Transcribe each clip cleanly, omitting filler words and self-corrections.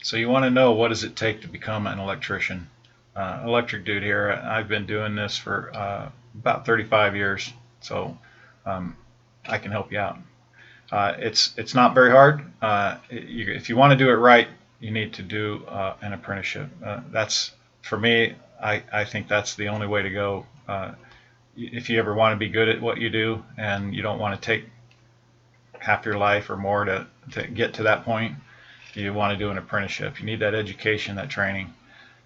So you want to know, what does it take to become an electrician? Electric dude here. I've been doing this for about 35 years, so um, I can help you out. It's not very hard. If you want to do it right, you need to do an apprenticeship. That's for me. I think that's the only way to go. If you ever want to be good at what you do and you don't want to take half your life or more to get to that point, you want to do an apprenticeship. You need that education, that training.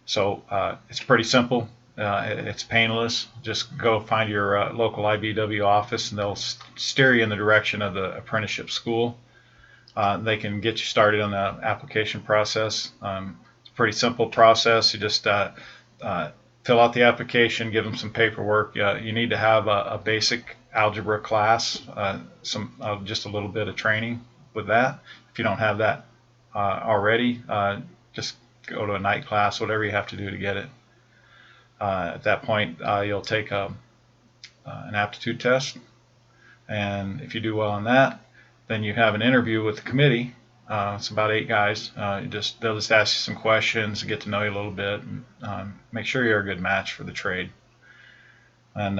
So it's pretty simple. It's painless. Just go find your local IBW office, and they'll steer you in the direction of the apprenticeship school. They can get you started on the application process. It's a pretty simple process. You just fill out the application, give them some paperwork. You need to have a basic algebra class, just a little bit of training with that. If you don't have that already, just go to a night class, whatever you have to do to get it. At that point, you'll take an aptitude test, and if you do well on that, then you have an interview with the committee. It's about 8 guys. They'll just ask you some questions, get to know you a little bit, and make sure you're a good match for the trade. And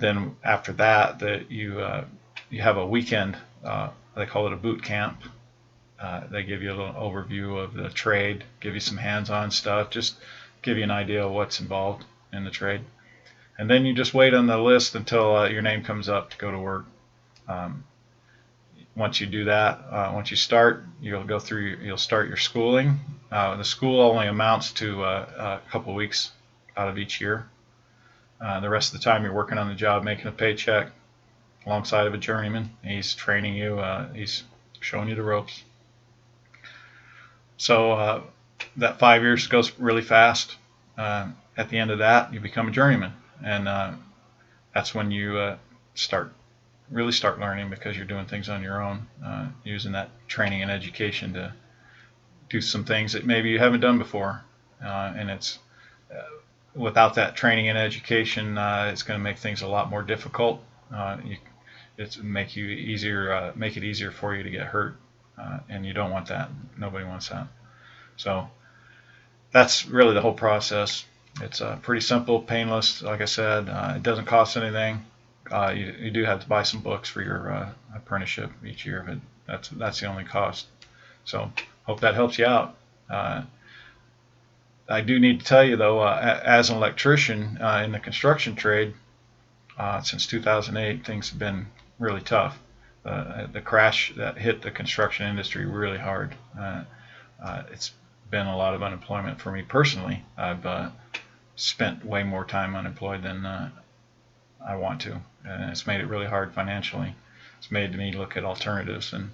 then after that, you have a weekend. They call it a boot camp. They give you a little overview of the trade, give you some hands-on stuff, just give you an idea of what's involved in the trade. And then you just wait on the list until your name comes up to go to work. Once you do that, once you start, you'll start your schooling. The school only amounts to a couple of weeks out of each year. The rest of the time you're working on the job, making a paycheck alongside of a journeyman. He's training you, he's showing you the ropes. So that 5 years goes really fast. At the end of that, you become a journeyman, and that's when you really start learning, because you're doing things on your own, using that training and education to do some things that maybe you haven't done before. And it's without that training and education, it's going to make things a lot more difficult. It's make it easier for you to get hurt, and you don't want that. Nobody wants that. So that's really the whole process. It's pretty simple, painless. Like I said, it doesn't cost anything. You do have to buy some books for your apprenticeship each year, but that's the only cost. So hope that helps you out. I do need to tell you, though, as an electrician in the construction trade, since 2008, things have been really tough. The crash that hit the construction industry really hard. It's been a lot of unemployment for me personally. I've spent way more time unemployed than I want to, and it's made it really hard financially. It's made me look at alternatives, and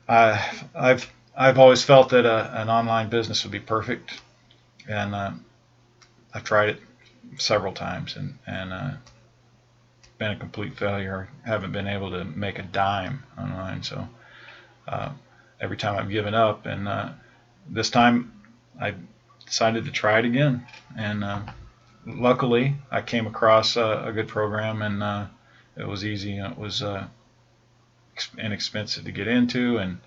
I've always felt that an online business would be perfect, and I've tried it several times, and been a complete failure. Haven't been able to make a dime online. So every time I've given up, and this time I decided to try it again, and luckily I came across a good program, and it was easy, and it was inexpensive to get into, and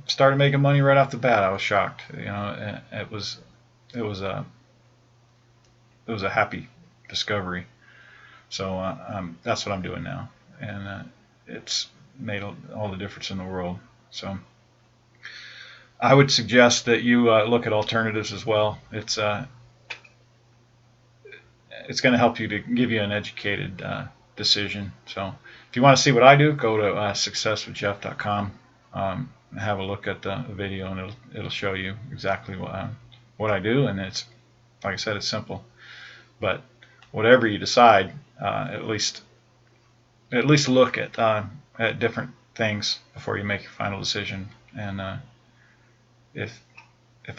started making money right off the bat. I was shocked. It was a happy discovery. So that's what I'm doing now, and it's made all the difference in the world. So I would suggest that you look at alternatives as well. It's going to help you to give you an educated decision. So if you want to see what I do, go to successwithjeff.com. Have a look at the video, and it'll show you exactly what I do. And it's, like I said, it's simple. But whatever you decide, at least look at different things before you make your final decision. And if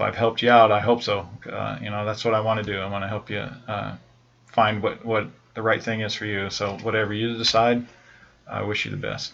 I've helped you out, I hope so. That's what I want to do. I want to help you find what the right thing is for you. So whatever you decide, I wish you the best.